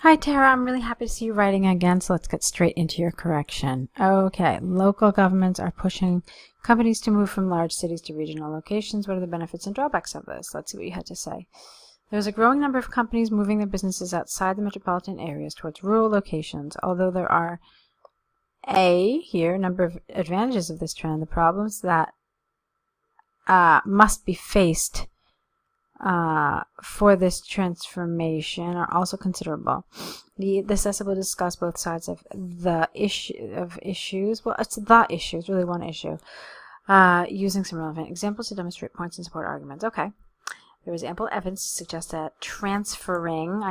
Hi Tara, I'm really happy to see you writing again, so let's get straight into your correction. Okay, local governments are pushing companies to move from large cities to regional locations. What are the benefits and drawbacks of this? Let's see what you had to say. There's a growing number of companies moving their businesses outside the metropolitan areas towards rural locations. Although there are a number of advantages of this trend, the problems that must be faced for this transformation are also considerable. This essay will discuss both sides of the issues. Well, it's the issue. It's really one issue. Using some relevant examples to demonstrate points and support arguments. Okay. There is ample evidence to suggest that transferring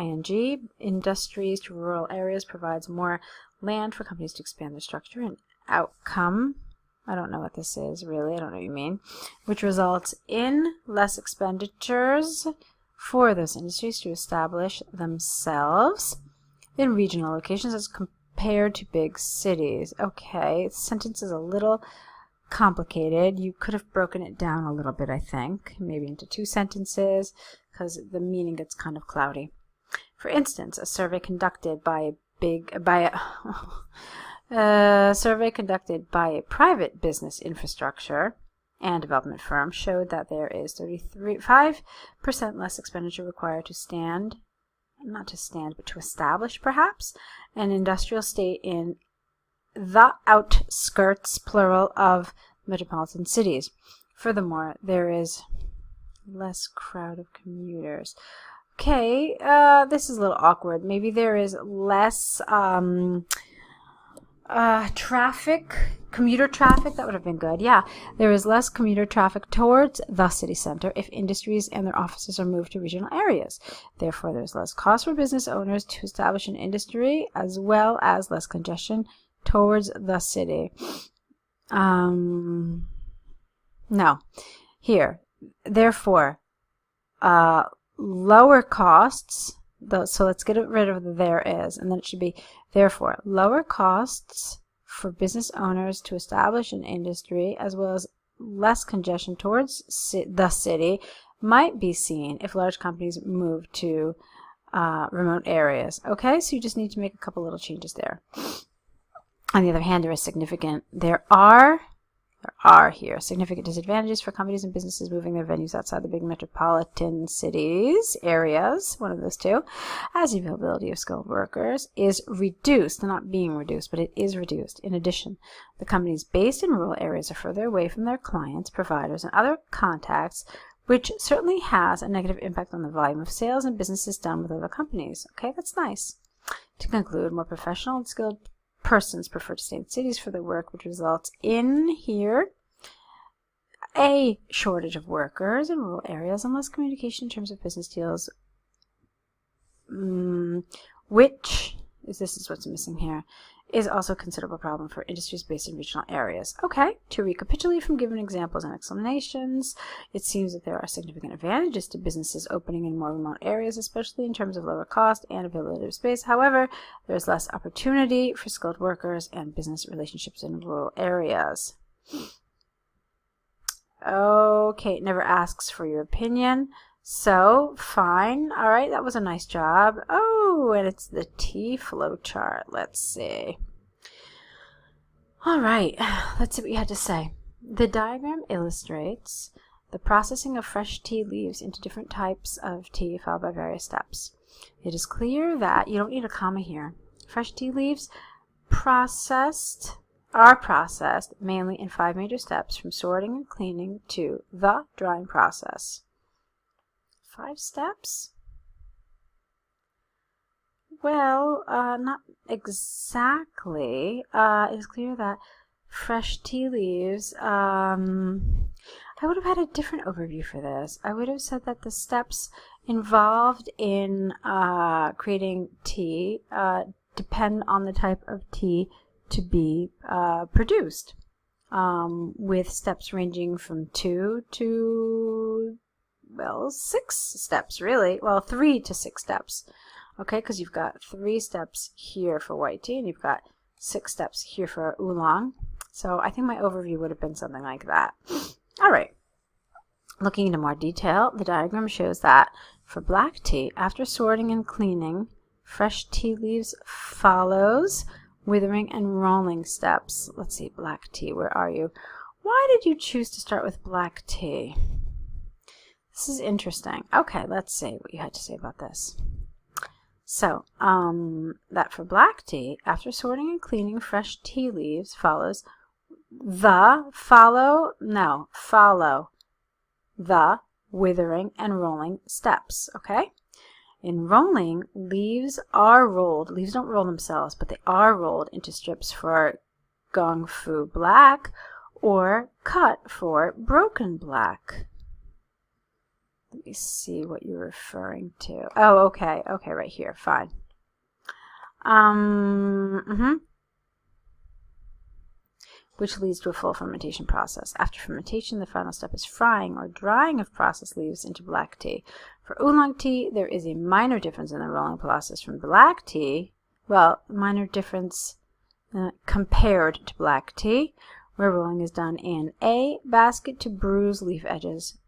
industries to rural areas provides more land for companies to expand their structure and outcome. I don't know what this is, really. I don't know what you mean. Which results in less expenditures for those industries to establish themselves in regional locations as compared to big cities. Okay, the sentence is a little complicated. You could have broken it down a little bit, I think, maybe into two sentences, because the meaning gets kind of cloudy. For instance, a survey conducted by a private business infrastructure and development firm showed that there is 5% less expenditure required to establish, perhaps, an industrial state in the outskirts, plural, of metropolitan cities. Furthermore, there is less crowd of commuters. Okay, this is a little awkward. Maybe there is less commuter traffic. That would have been good. Yeah, there is less commuter traffic towards the city center if industries and their offices are moved to regional areas. Therefore, there's less cost for business owners to establish an industry, as well as less congestion towards the city. No. Here. Therefore, lower costs. So let's get rid of the there is, and then it should be therefore lower costs for business owners to establish an industry, as well as less congestion towards the city, might be seen if large companies move to remote areas. Okay, so you just need to make a couple little changes there. On the other hand, there are significant disadvantages for companies and businesses moving their venues outside the big metropolitan cities, areas, one of those two, as the availability of skilled workers is reduced. They're not being reduced, but it is reduced. In addition, the companies based in rural areas are further away from their clients, providers, and other contacts, which certainly has a negative impact on the volume of sales and businesses done with other companies. Okay, that's nice. To conclude, more professional and skilled persons prefer to stay in cities for their work, which results in here a shortage of workers in rural areas and less communication in terms of business deals, which this is what's missing here, is also a considerable problem for industries based in regional areas. Okay, to recapitulate from given examples and explanations, it seems that there are significant advantages to businesses opening in more remote areas, especially in terms of lower cost and availability of space. However, there is less opportunity for skilled workers and business relationships in rural areas. Okay, it never asks for your opinion. So, fine. All right, that was a nice job. Oh, and it's the T flow chart. Let's see. All right, let's see what you had to say. The diagram illustrates the processing of fresh tea leaves into different types of tea followed by various steps. It is clear that you don't need a comma here. Fresh tea leaves are processed mainly in 5 major steps, from sorting and cleaning to the drying process. 5 steps? Well, not exactly. It is clear that fresh tea leaves, I would have had a different overview for this. I would have said that the steps involved in creating tea depend on the type of tea to be produced, with steps ranging from 2 to 6 steps, really. Well, 3 to 6 steps. Okay, because you've got 3 steps here for white tea, and you've got 6 steps here for oolong. So I think my overview would have been something like that. All right. Looking into more detail, the diagram shows that for black tea, after sorting and cleaning fresh tea leaves follows withering and rolling steps. Let's see, black tea, where are you? Why did you choose to start with black tea? This is interesting. Okay, let's see what you had to say about this. So, that for black tea, after sorting and cleaning fresh tea leaves follows follow the withering and rolling steps, okay? In rolling, leaves are rolled. Leaves don't roll themselves, but they are rolled into strips for gong fu black or cut for broken black. Let me see what you're referring to. Oh, okay. Okay, right here. Fine. Which leads to a full fermentation process. After fermentation, the final step is frying or drying of processed leaves into black tea. For oolong tea, there is a minor difference in the rolling process from black tea. Well, minor difference compared to black tea, where rolling is done in a basket to bruise leaf edges,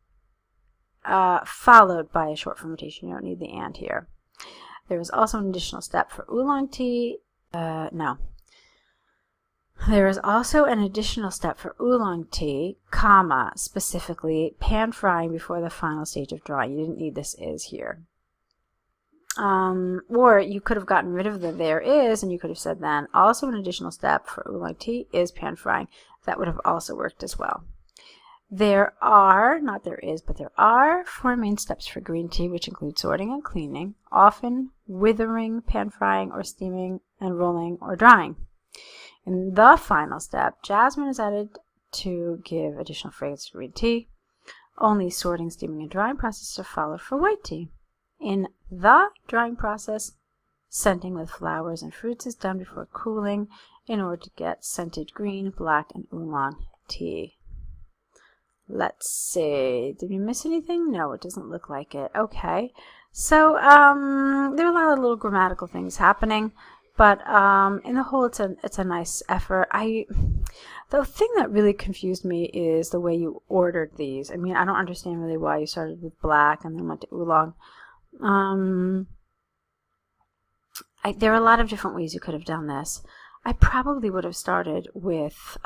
followed by a short fermentation. You don't need the and here. There is also an additional step for oolong tea. There is also an additional step for oolong tea, specifically pan frying before the final stage of drying. You didn't need this is here. Or you could have gotten rid of the there is, and you could have said then, also an additional step for oolong tea is pan frying. That would have also worked as well. There are, not there is, but there are 4 main steps for green tea, which include sorting and cleaning, often withering, pan frying, or steaming and rolling or drying. In the final step, jasmine is added to give additional fragrance to green tea. Only sorting, steaming, and drying processes are followed for white tea. In the drying process, scenting with flowers and fruits is done before cooling in order to get scented green, black, and oolong tea. Let's see. Did we miss anything? No, it doesn't look like it. Okay. So there are a lot of little grammatical things happening, but in the whole, it's a nice effort. The thing that really confused me is the way you ordered these. I mean, I don't understand really why you started with black and then went to oolong. There are a lot of different ways you could have done this. I probably would have started with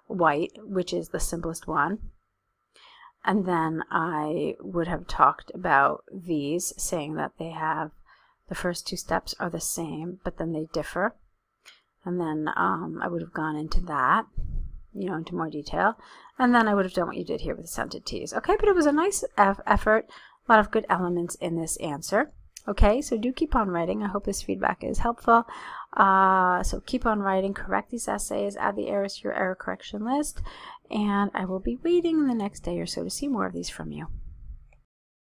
white, which is the simplest one. And then I would have talked about these, saying that they have the first 2 steps are the same, but then they differ. And then I would have gone into that, into more detail. And then I would have done what you did here with the scented teas. Okay, but it was a nice effort, a lot of good elements in this answer. Okay, so do keep on writing. I hope this feedback is helpful. So keep on writing, correct these essays, add the errors to your error correction list, and I will be waiting the next day or so to see more of these from you.